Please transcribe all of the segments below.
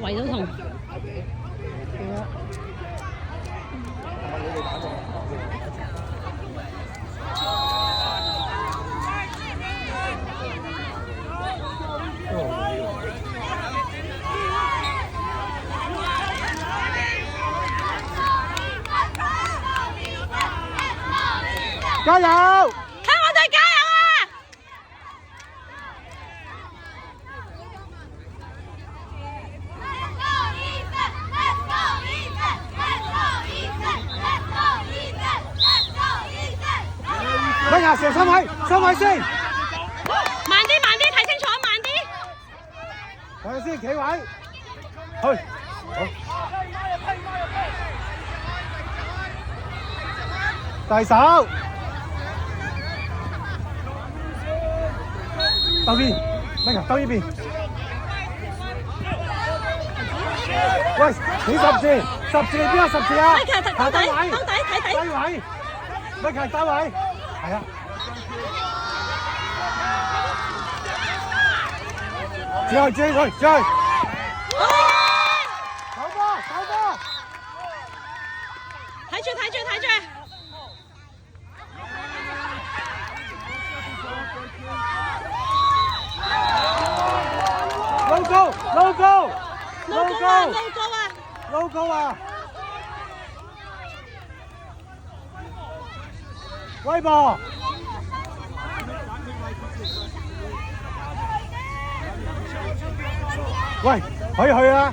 胃都痛。加油！睇我哋加油啊！乜呀？射三位先。慢啲，慢啲，睇清楚，慢啲。睇下先，企位。去。好。遞手。兜邊，乜呀？兜呢邊。喂，幾十字？十字邊個十字啊？兜底，睇底。低位，乜係低位？係啊。追！走波！睇住！logo 啊！威博！喂，可以去啊！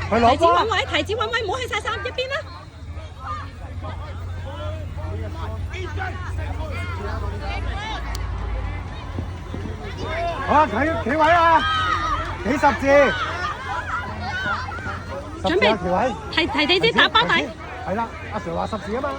去攞波！提子揾位，唔好去晒三一邊啦！好啊，企位啊！幾十字，準備企位，提地先打包底。係啦，阿 Sir 話十字啊嘛。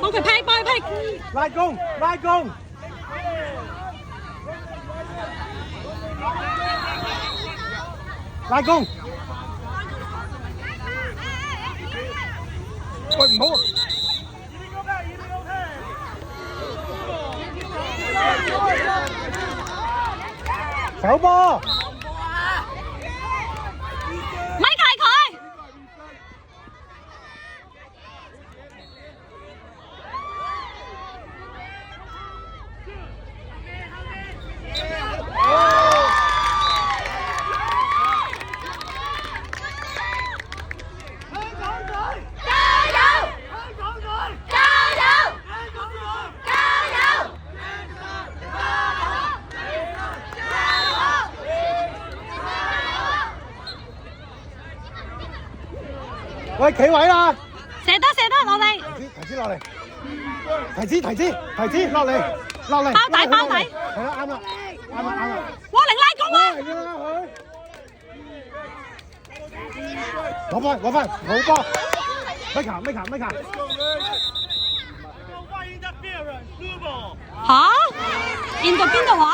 幫佢批！拉弓！拉弓！喂，唔好！走波！咪提佢！喂，企位啦！射得落嚟！提子落嚟！提子落嚟！包底！係啦，啱啦！哇！零拉弓啊！攞翻，冇波！咪卡！嚇？見到邊度啊？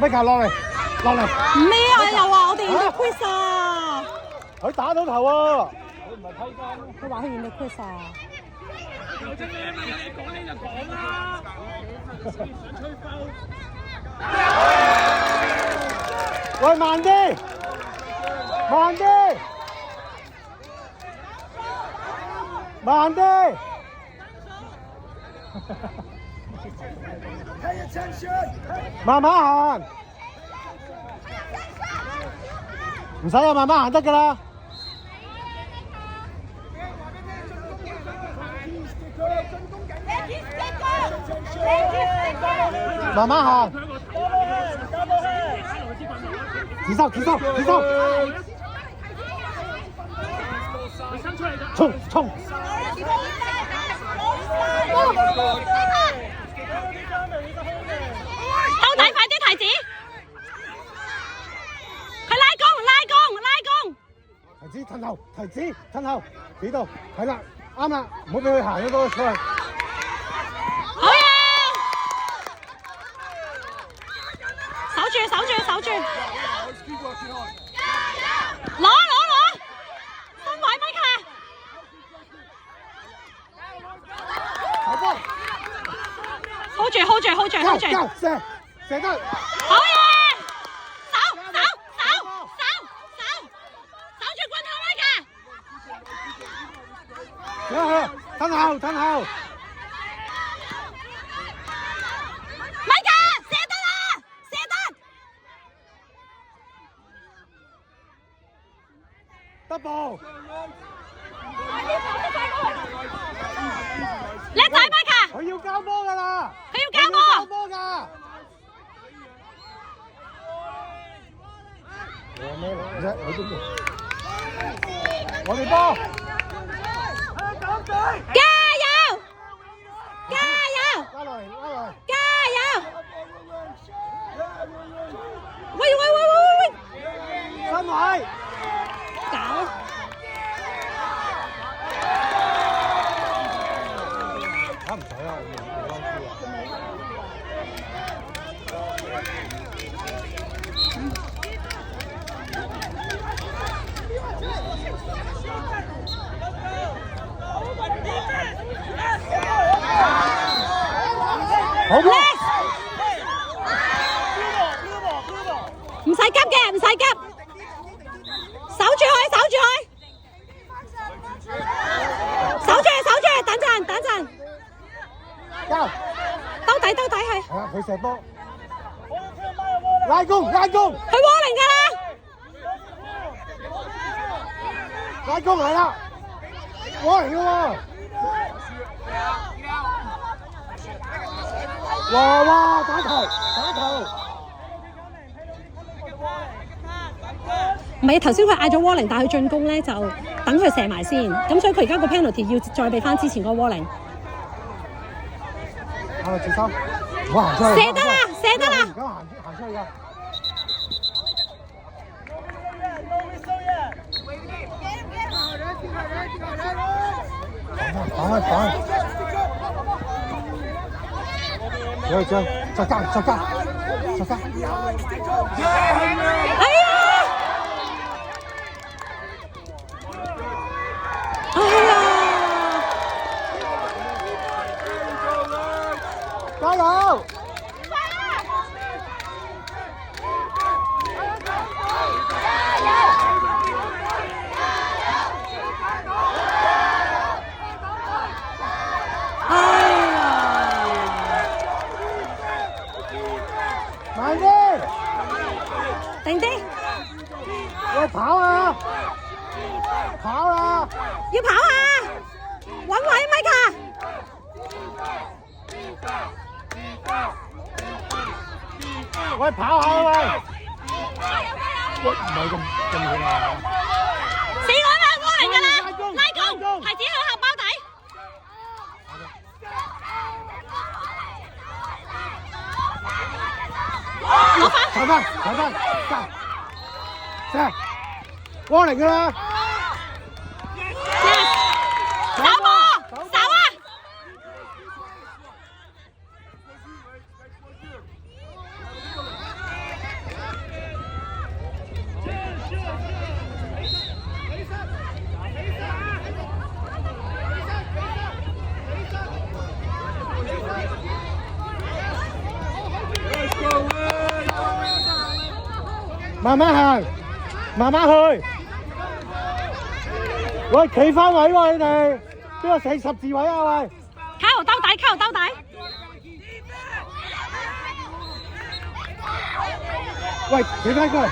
咪卡落嚟！咩啊？又話我哋要到 quiz 啊！佢打到頭喎！佢話佢要到 quiz 啊！你講就講啦！想吹風。喂，慢啲！慢慢行，唔使啊，慢慢行得㗎啦。慢慢行，起手，衝！兜底快啲提子，佢拉弓！提子褪後，幾度？係啦，啱啦，唔好俾佢行咗多出去。守住。攞，身位咪卡。hold 住，射得。好嘢！守住棍後咪卡。等候。咪卡，射得啦！double。叻仔咪卡。佢要交波㗎啦！佢要交波㗎！我咩嚟啫？我都冇。我哋波！加油！拉落嚟！加油！喂！身位！搞！唔使啦，我冇嬲好波！唔使急嘅，守住佢，等陣。交！兜底去。係啊，佢射波。拉弓！佢窩零㗎啦！拉弓嚟啦！窩嚟㗎喎！哇！打頭！唔係，頭先佢嗌咗窩零，但係佢進攻咧就等佢射埋先，咁所以佢而家個 penalty 要再俾翻之前個窩零。接收！我行出去！射得啦！而家行出去㗎！打開！再加！哎呀！加油！慢啲！定啲！喂，跑啊！要跑啊！揾位咪卡！喂，跑下喂！喂，唔係咁遠啊！死我啦！窩零㗎啦！拉弓，係指佢後包底。攞翻！踩翻！射！窩零㗎啦！守波！守啊！慢慢行，慢慢去。喂，企翻位喎，你哋邊個寫十字位啊？喂，卡豪兜底。喂，企翻過嚟。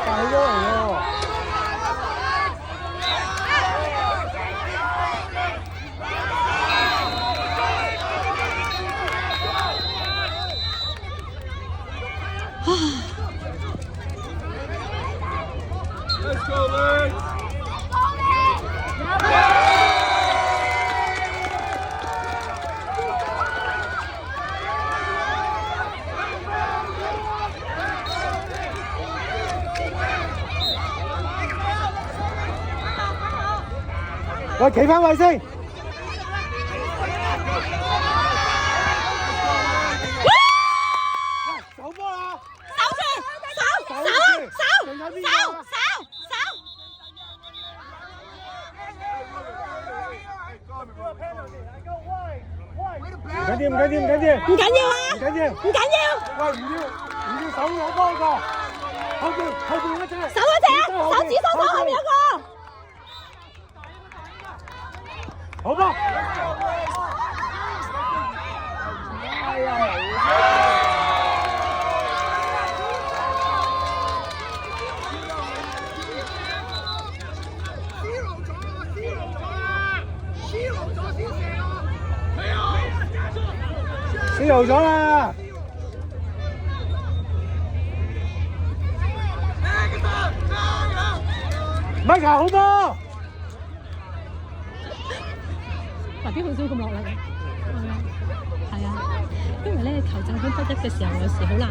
大窩嚟喎！Let's go, Legs! 喂，企翻位先。睇邊手個啊？唔緊要，唔緊要，唔緊要，唔緊要啊，唔緊要，唔緊要，喂，唔要手攞波個，後邊一隻，手嗰隻，手指手後面一個，好波。輸漏咗啦！咪球好波！爸 B 好少咁落力嘅，係啊，因為咧球證分不一嘅時候，有時好難。